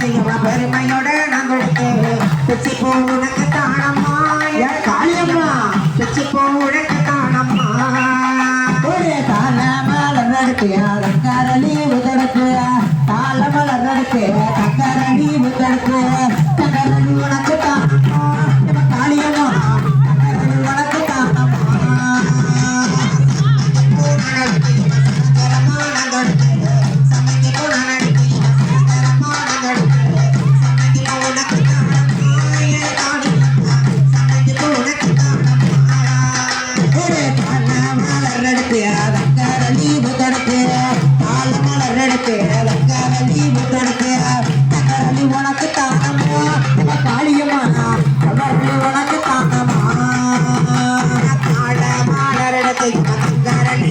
பெருமையோட நாங்களுக்கு பிச்சி போ உனக்கு தானம்மா காளியம்மா பிச்சி போ உனக்கு தானம்மா ஒரு தான மலர்க்கு தங்கரளி உதற்கு தாள மலர்க்கு தங்கரளி உதற்கு தங்கரளி உனக்கு தானம்மா காளியம்மா தங்கரளி உனக்கு தானம்மா உனக்கு தானம்மா காளியம்மா உனக்கு தானம்மா மாலரடத்தை தங்கரளி